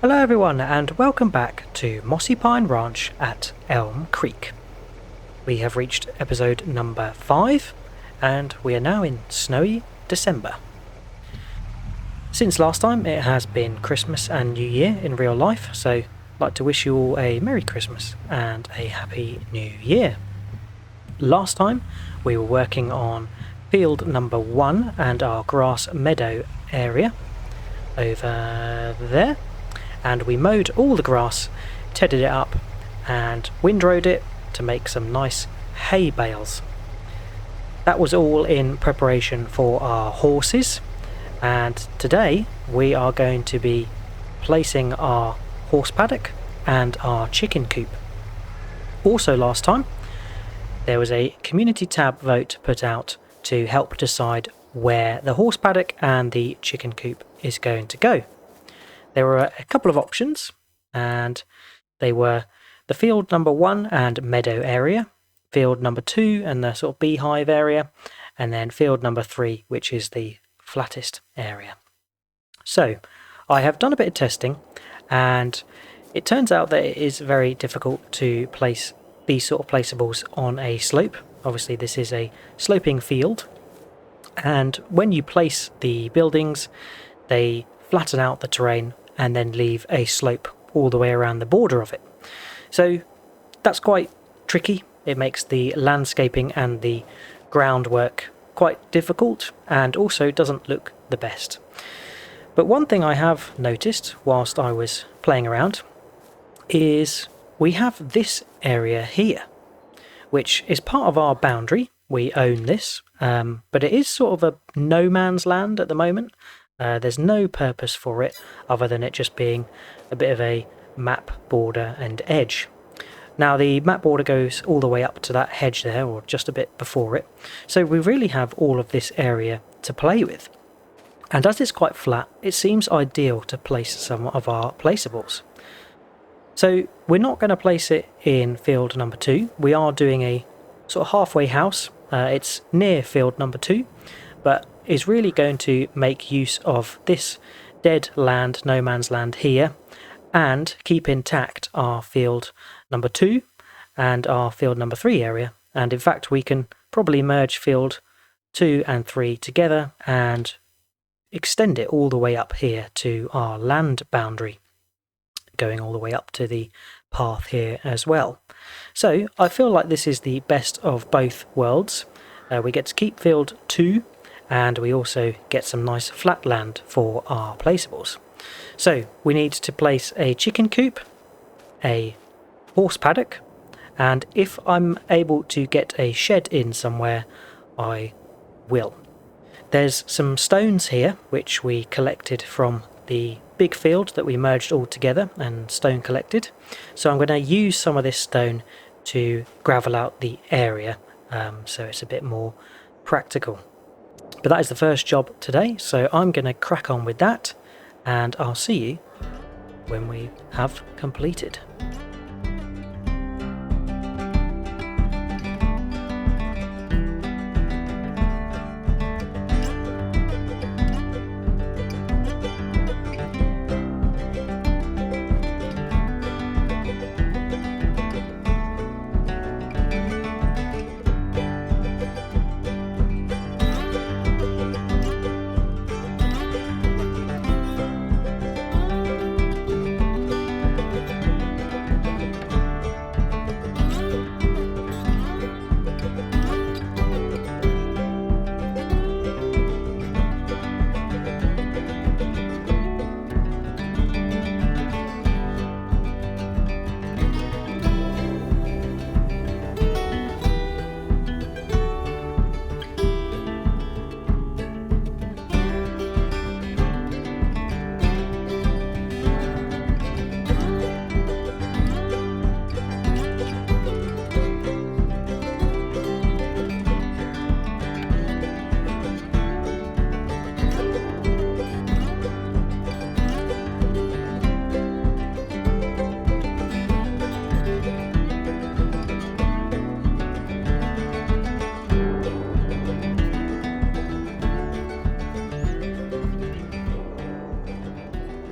Hello everyone and welcome back to Mossy Pine Ranch at Elmcreek. We have reached episode number 5 and we are now in snowy December. Since last time it has been Christmas and New Year in real life, so I'd like to wish you all a Merry Christmas and a Happy New Year. Last time we were working on field number 1 and our grass meadow area over there. And we mowed all the grass, tedded it up and windrowed it to make some nice hay bales. That was all in preparation for our horses, and today we are going to be placing our horse paddock and our chicken coop. Also last time there was a community tab vote put out to help decide where the horse paddock and the chicken coop is going to go. There were a couple of options, and they were the field number 1 and meadow area, field number 2 and the sort of beehive area, and then field number 3, which is the flattest area. So I have done a bit of testing, and it turns out that it is very difficult to place these sort of placeables on a slope. Obviously this is a sloping field, and when you place the buildings, they flatten out the terrain and then leave a slope all the way around the border of it. So that's quite tricky. It makes the landscaping and the groundwork quite difficult and also doesn't look the best. But one thing I have noticed whilst I was playing around is we have this area here, which is part of our boundary. We own this, but it is sort of a no man's land at the moment. There's no purpose for it other than it just being a bit of a map border and edge. Now the map border goes all the way up to that hedge there, or just a bit before it, so we really have all of this area to play with. And as it's quite flat, it seems ideal to place some of our placeables. So we're not going to place it in field number 2. We are doing a sort of halfway house. It's near field number 2, but is really going to make use of this dead land, no man's land here, and keep intact our field number 2 and our field number 3 area. And in fact we can probably merge field 2 and 3 together and extend it all the way up here to our land boundary, going all the way up to the path here as well. So I feel like this is the best of both worlds. We get to keep field 2 and we also get some nice flat land for our placeables. So we need to place a chicken coop, a horse paddock, and if I'm able to get a shed in somewhere, I will. There's some stones here which we collected from the big field that we merged all together and stone collected. So I'm going to use some of this stone to gravel out the area, so it's a bit more practical. But that is the first job today, so I'm going to crack on with that, and I'll see you when we have completed.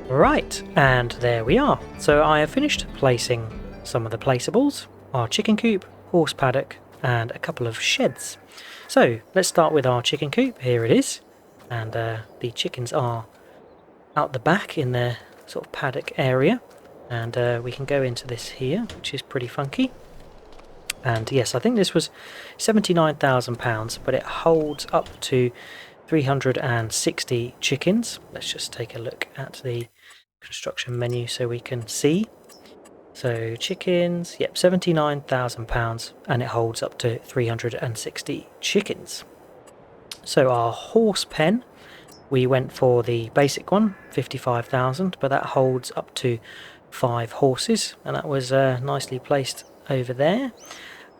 Right, and there we are. So I have finished placing some of the placeables, our chicken coop, horse paddock, and a couple of sheds. So let's start with our chicken coop. Here it is, and the chickens are out the back in their sort of paddock area, and we can go into this here, which is pretty funky. And yes, I think this was £79,000, but it holds up to 360 chickens. Let's just take a look at the construction menu so we can see. So chickens, yep, £79,000, and it holds up to 360 chickens. So our horse pen, we went for the basic one, 55,000, but that holds up to 5 horses, and that was nicely placed over there.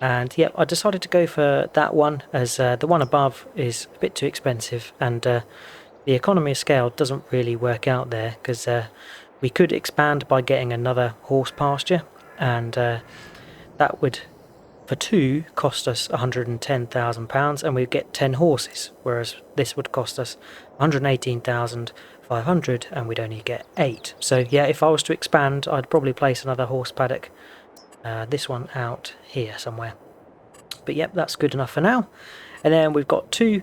And yeah, I decided to go for that one, as the one above is a bit too expensive, and the economy of scale doesn't really work out there, because we could expand by getting another horse pasture, and that would, for 2, cost us £110,000, and we'd get 10 horses, whereas this would cost us £118,500, and we'd only get 8. So yeah, if I was to expand, I'd probably place another horse paddock, this one out here somewhere. But yep, that's good enough for now. And then we've got 2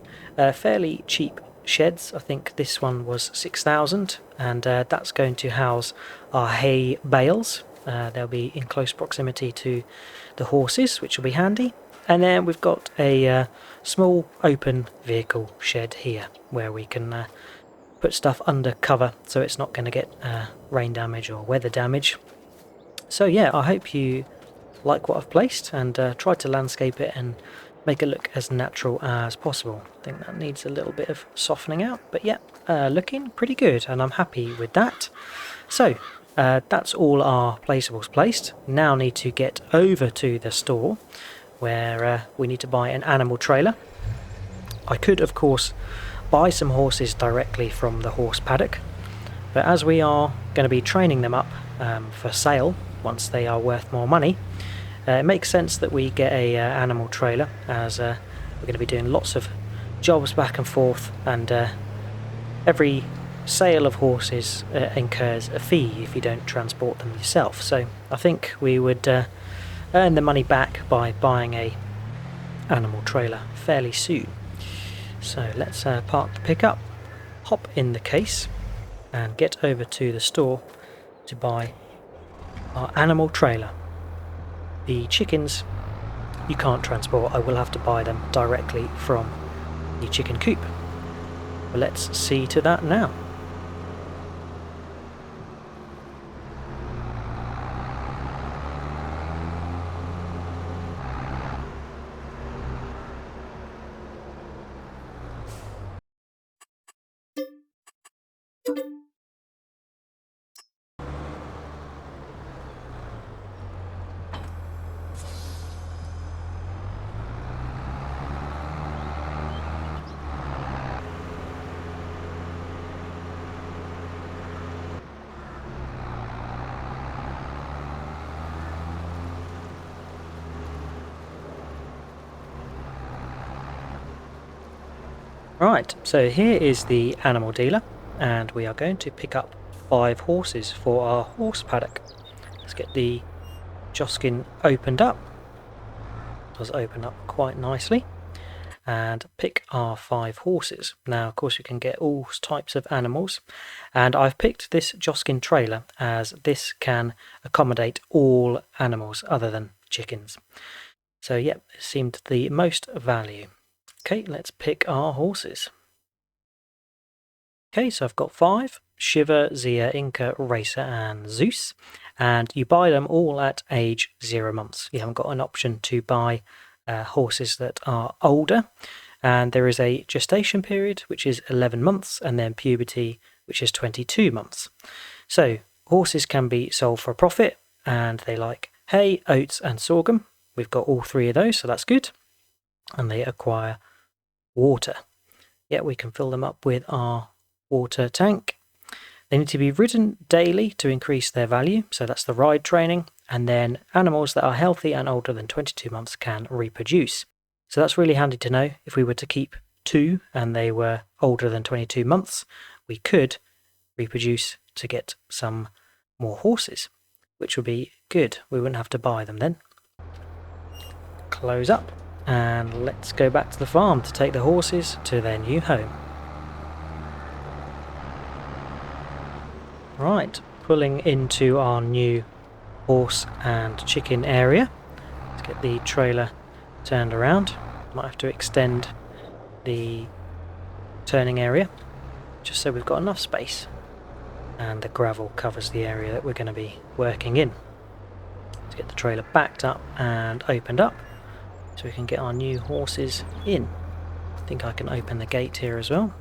fairly cheap sheds. I think this one was 6,000, and that's going to house our hay bales. They'll be in close proximity to the horses, which will be handy. And then we've got a small open vehicle shed here, where we can put stuff under cover so it's not going to get rain damage or weather damage. So yeah, I hope you like what I've placed, and tried to landscape it and make it look as natural as possible. I think that needs a little bit of softening out, but yeah, looking pretty good, and I'm happy with that. So that's all our placeables placed. Now need to get over to the store, where we need to buy an animal trailer. I could of course buy some horses directly from the horse paddock, but as we are going to be training them up for sale once they are worth more money, it makes sense that we get a animal trailer, as we're going to be doing lots of jobs back and forth, and every sale of horses incurs a fee if you don't transport them yourself. So I think we would earn the money back by buying a animal trailer fairly soon. So let's park the pickup, hop in the case, and get over to the store to buy our animal trailer. The chickens you can't transport, I will have to buy them directly from the chicken coop. But let's see to that now. Right, so here is the animal dealer, and we are going to pick up 5 horses for our horse paddock. Let's get the Joskin opened up. It does open up quite nicely, and pick our 5 horses. Now of course you can get all types of animals, and I've picked this Joskin trailer as this can accommodate all animals other than chickens. So yep, it seemed the most value. Okay, let's pick our horses. Okay, so I've got 5, Shiva, Zia, Inca, Racer and Zeus, and you buy them all at age 0 months. You haven't got an option to buy horses that are older, and there is a gestation period which is 11 months, and then puberty which is 22 months. So horses can be sold for a profit, and they like hay, oats and sorghum. We've got all 3 of those, so that's good. And they acquire water. Yeah, we can fill them up with our water tank. They need to be ridden daily to increase their value, so that's the ride training. And then animals that are healthy and older than 22 months can reproduce. So that's really handy to know. If we were to keep 2 and they were older than 22 months, we could reproduce to get some more horses, which would be good. We wouldn't have to buy them then. Close up, and let's go back to the farm to take the horses to their new home. Right, pulling into our new horse and chicken area. Let's get the trailer turned around. Might have to extend the turning area just so we've got enough space, and the gravel covers the area that we're going to be working in. Let's get the trailer backed up and opened up so we can get our new horses in. I think I can open the gate here as well.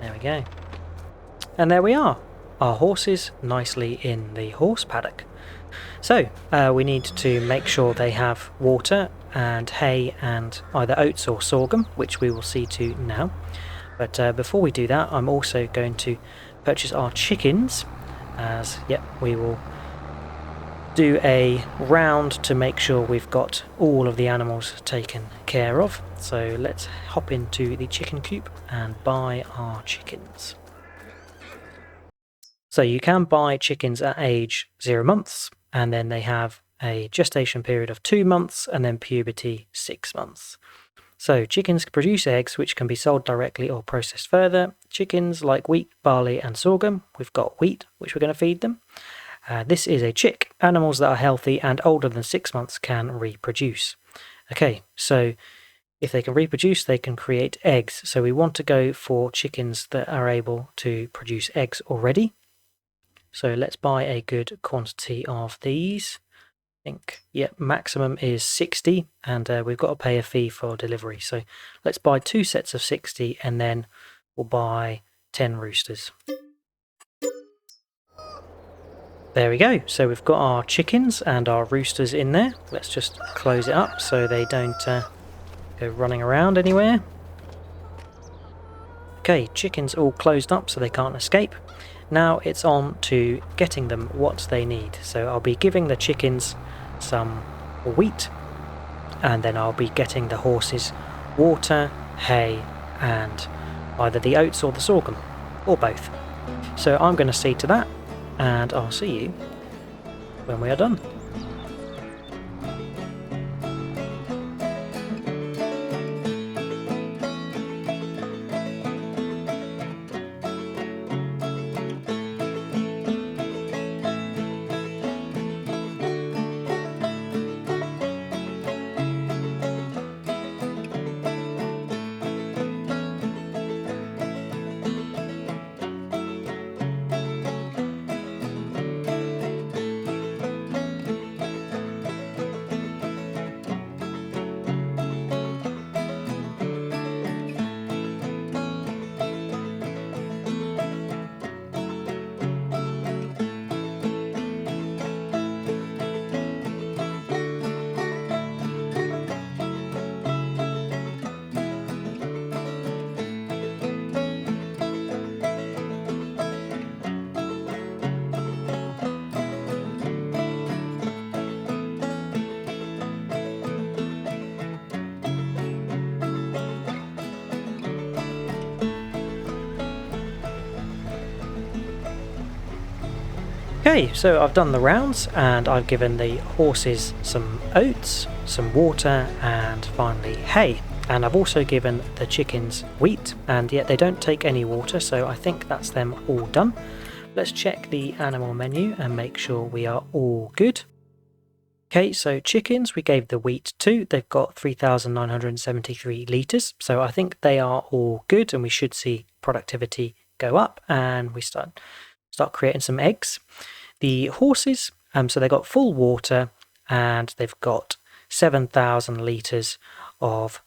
There we go. And there we are, our horses nicely in the horse paddock. So we need to make sure they have water and hay and either oats or sorghum, which we will see to now. But before we do that, I'm also going to purchase our chickens, as we will do a round to make sure we've got all of the animals taken care of. So let's hop into the chicken coop and buy our chickens. So you can buy chickens at age 0 months, and then they have a gestation period of 2 months, and then puberty 6 months. So chickens produce eggs which can be sold directly or processed further. Chickens like wheat, barley and sorghum. We've got wheat, which we're going to feed them. This is a chick. Animals that are healthy and older than 6 months can reproduce. Okay, so if they can reproduce, they can create eggs. So we want to go for chickens that are able to produce eggs already. So let's buy a good quantity of these. I think, maximum is 60, and we've got to pay a fee for delivery. So let's buy 2 sets of 60, and then we'll buy 10 roosters. There we go. So we've got our chickens and our roosters in there. Let's just close it up so they don't go running around anywhere. Okay, chickens all closed up so they can't escape. Now it's on to getting them what they need. So I'll be giving the chickens some wheat, and then I'll be getting the horses water, hay, and either the oats or the sorghum, or both. So I'm going to see to that, and I'll see you when we are done. Okay, so I've done the rounds and I've given the horses some oats, some water, and finally hay. And I've also given the chickens wheat, and yet they don't take any water, so I think that's them all done. Let's check the animal menu and make sure we are all good. Okay, so chickens we gave the wheat to. They've got 3,973 litres, so I think they are all good, and we should see productivity go up, and we start creating some eggs. The horses, so they got full water, and they've got 7,000 litres of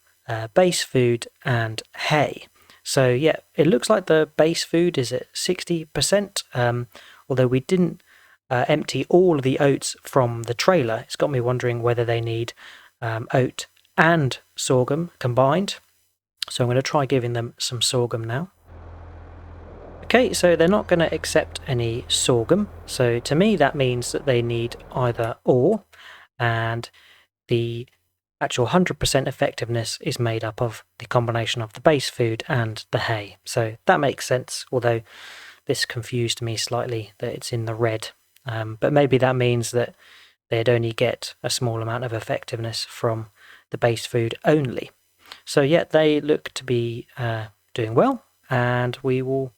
base food and hay. So yeah, it looks like the base food is at 60%, although we didn't empty all of the oats from the trailer. It's got me wondering whether they need oat and sorghum combined. So I'm going to try giving them some sorghum now. Okay, so they're not going to accept any sorghum, so to me that means that they need either or, and the actual 100% effectiveness is made up of the combination of the base food and the hay. So that makes sense, although this confused me slightly that it's in the red, but maybe that means that they'd only get a small amount of effectiveness from the base food only. So yeah, they look to be doing well, and we will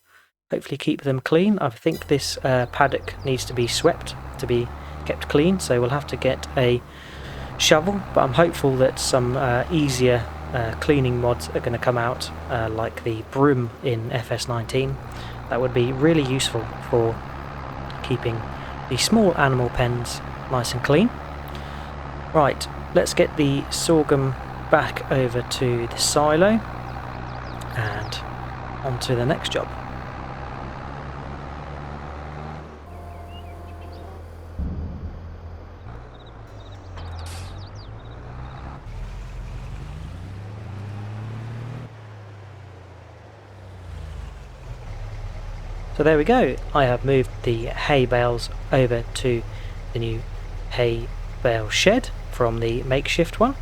hopefully keep them clean. I think this paddock needs to be swept to be kept clean, so we'll have to get a shovel, but I'm hopeful that some easier cleaning mods are going to come out, like the broom in FS19. That would be really useful for keeping the small animal pens nice and clean. Right, let's get the sorghum back over to the silo and on to the next job. So there we go, I have moved the hay bales over to the new hay bale shed from the makeshift one.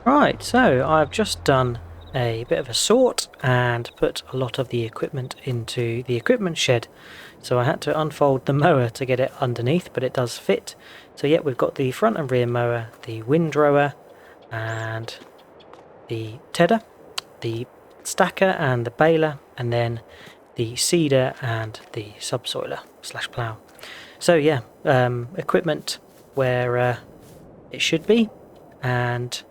Right, so I've just done a bit of a sort and put a lot of the equipment into the equipment shed. So I had to unfold the mower to get it underneath, but it does fit. So yeah, we've got the front and rear mower, the windrower and the tedder, the stacker and the baler, and then the seeder and the subsoiler / plough. So yeah, equipment where it should be, and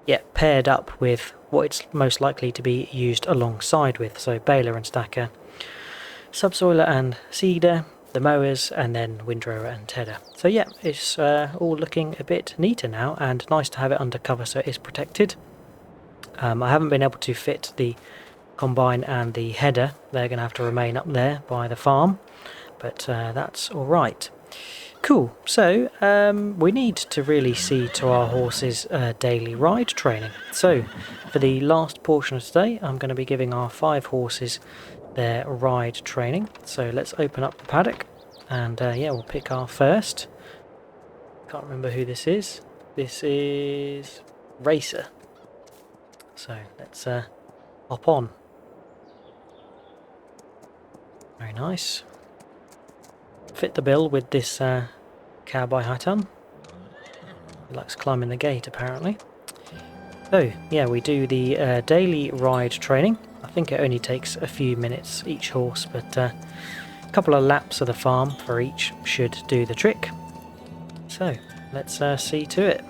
yeah, paired up with what it's most likely to be used alongside with. So baler and stacker, subsoiler and seeder, the mowers, and then windrower and tedder. So yeah, it's all looking a bit neater now, and nice to have it under cover so it is protected. I haven't been able to fit the combine and the header. They're going to have to remain up there by the farm, but that's alright. Cool, so we need to really see to our horses' daily ride training. So for the last portion of today, I'm going to be giving our 5 horses their ride training. So let's open up the paddock, and yeah, we'll pick our first. Can't remember who this is. This is Racer. So let's hop on. Very nice. Fit the bill with this cowboy hat on. He likes climbing the gate apparently. So yeah, we do the daily ride training. I think it only takes a few minutes each horse, but a couple of laps of the farm for each should do the trick. So let's see to it.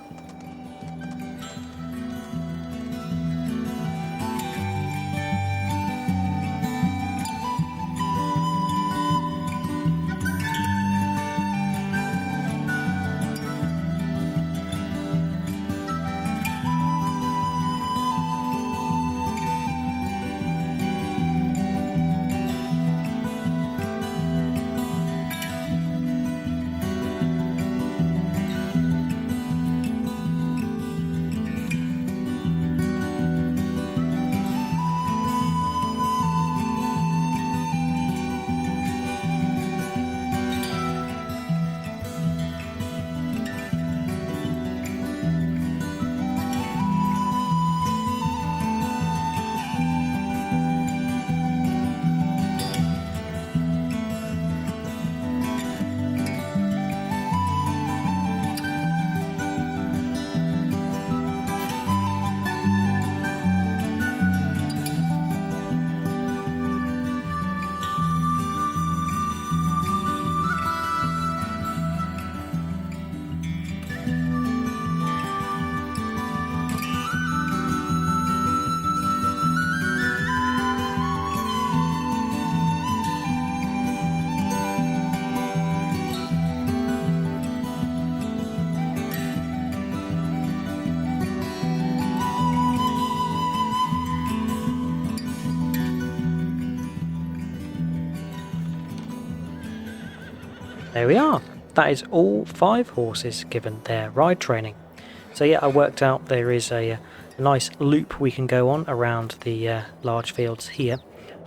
There we are. That is all 5 horses given their ride training. So yeah, I worked out there is a nice loop we can go on around the large fields here,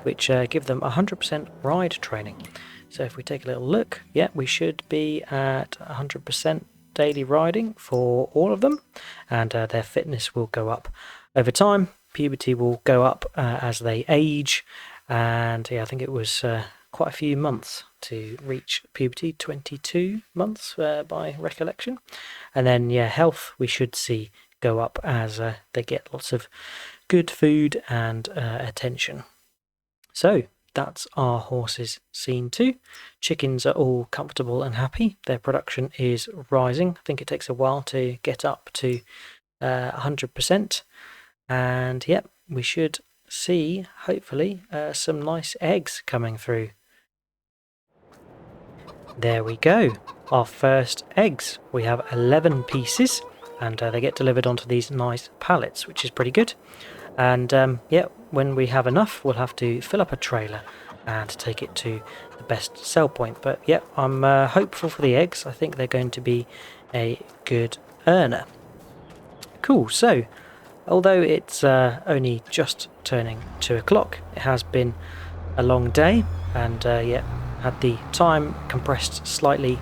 which give them 100% ride training. So if we take a little look, yeah, we should be at 100% daily riding for all of them, and their fitness will go up over time. Puberty will go up as they age, and yeah, I think it was quite a few months to reach puberty, 22 months by recollection. And then yeah, health we should see go up as they get lots of good food and attention. So that's our horses seen to. Chickens are all comfortable and happy. Their production is rising. I think it takes a while to get up to 100%. And yep, we should see, hopefully, some nice eggs coming through. There we go, our first eggs. We have 11 pieces, and they get delivered onto these nice pallets, which is pretty good. And yeah, when we have enough, we'll have to fill up a trailer and take it to the best sell point. But yeah, I'm hopeful for the eggs. I think they're going to be a good earner. Cool, so although it's only just turning 2 o'clock, it has been a long day, and yeah, had the time compressed slightly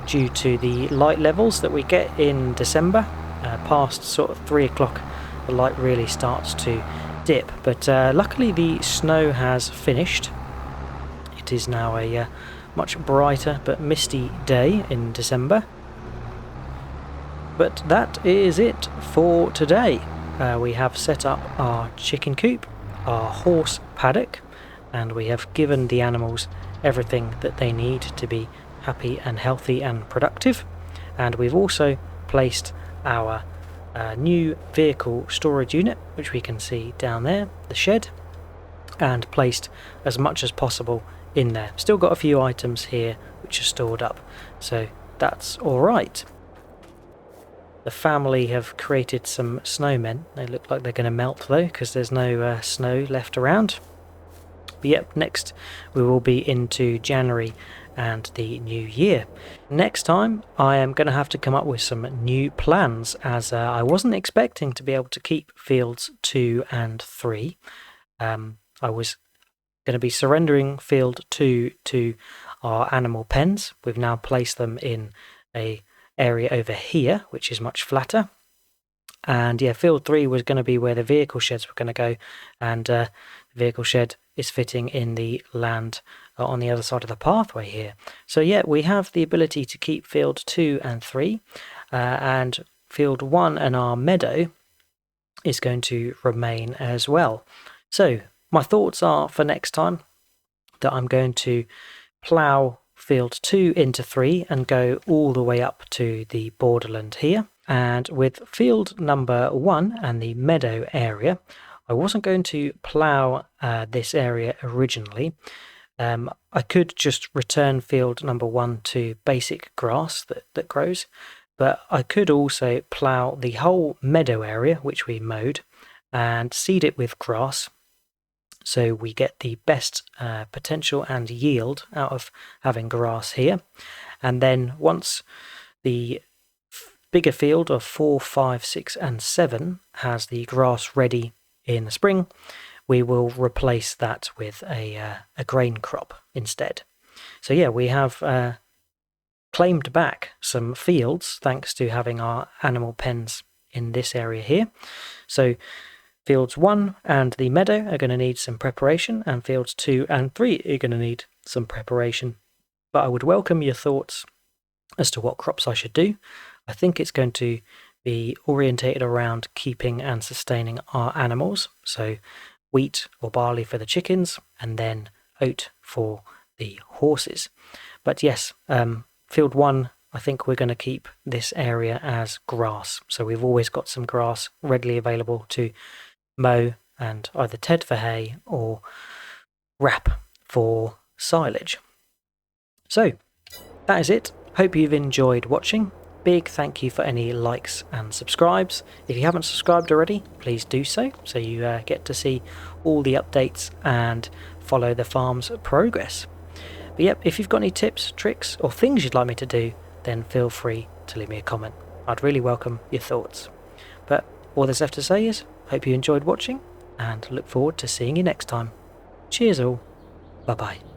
due to the light levels that we get in December. Past sort of 3 o'clock, the light really starts to dip, but luckily the snow has finished. It is now a much brighter but misty day in December. But that is it for today. We have set up our chicken coop, our horse paddock, and we have given the animals everything that they need to be happy and healthy and productive. And we've also placed our new vehicle storage unit, which we can see down there, the shed, and placed as much as possible in there. Still got a few items here which are stored up, so that's alright. The family have created some snowmen. They look like they're going to melt though, because there's no snow left around. But yep, next we will be into January and the new year. Next time I am going to have to come up with some new plans, as I wasn't expecting to be able to keep fields 2 and 3. I was going to be surrendering field 2 to our animal pens. We've now placed them in a area over here, which is much flatter. And yeah, field 3 was going to be where the vehicle sheds were going to go, and the vehicle shed is fitting in the land on the other side of the pathway here. So yeah, we have the ability to keep field 2 and 3, and field 1 and our meadow is going to remain as well. So my thoughts are for next time that I'm going to plough field 2 into 3 and go all the way up to the borderland here. And with field number 1 and the meadow area, I wasn't going to plough this area originally. I could just return field number 1 to basic grass that grows, but I could also plough the whole meadow area, which we mowed, and seed it with grass, so we get the best potential and yield out of having grass here. And then once the bigger field of 4, 5, 6 and 7 has the grass ready in the spring, we will replace that with a grain crop instead. So yeah, we have claimed back some fields thanks to having our animal pens in this area here. So fields 1 and the meadow are going to need some preparation, and fields 2 and 3 are going to need some preparation. But I would welcome your thoughts as to what crops I should do. I think it's going to be orientated around keeping and sustaining our animals. So wheat or barley for the chickens, and then oat for the horses. But yes, field 1, I think we're going to keep this area as grass. So we've always got some grass readily available to mow and either ted for hay or wrap for silage. So that is it. Hope you've enjoyed watching. Big thank you for any likes and subscribes. If you haven't subscribed already, please do so you get to see all the updates and follow the farm's progress. But yep, if you've got any tips, tricks, or things you'd like me to do, then feel free to leave me a comment. I'd really welcome your thoughts. But all there's left to say is, hope you enjoyed watching, and look forward to seeing you next time. Cheers all. Bye bye.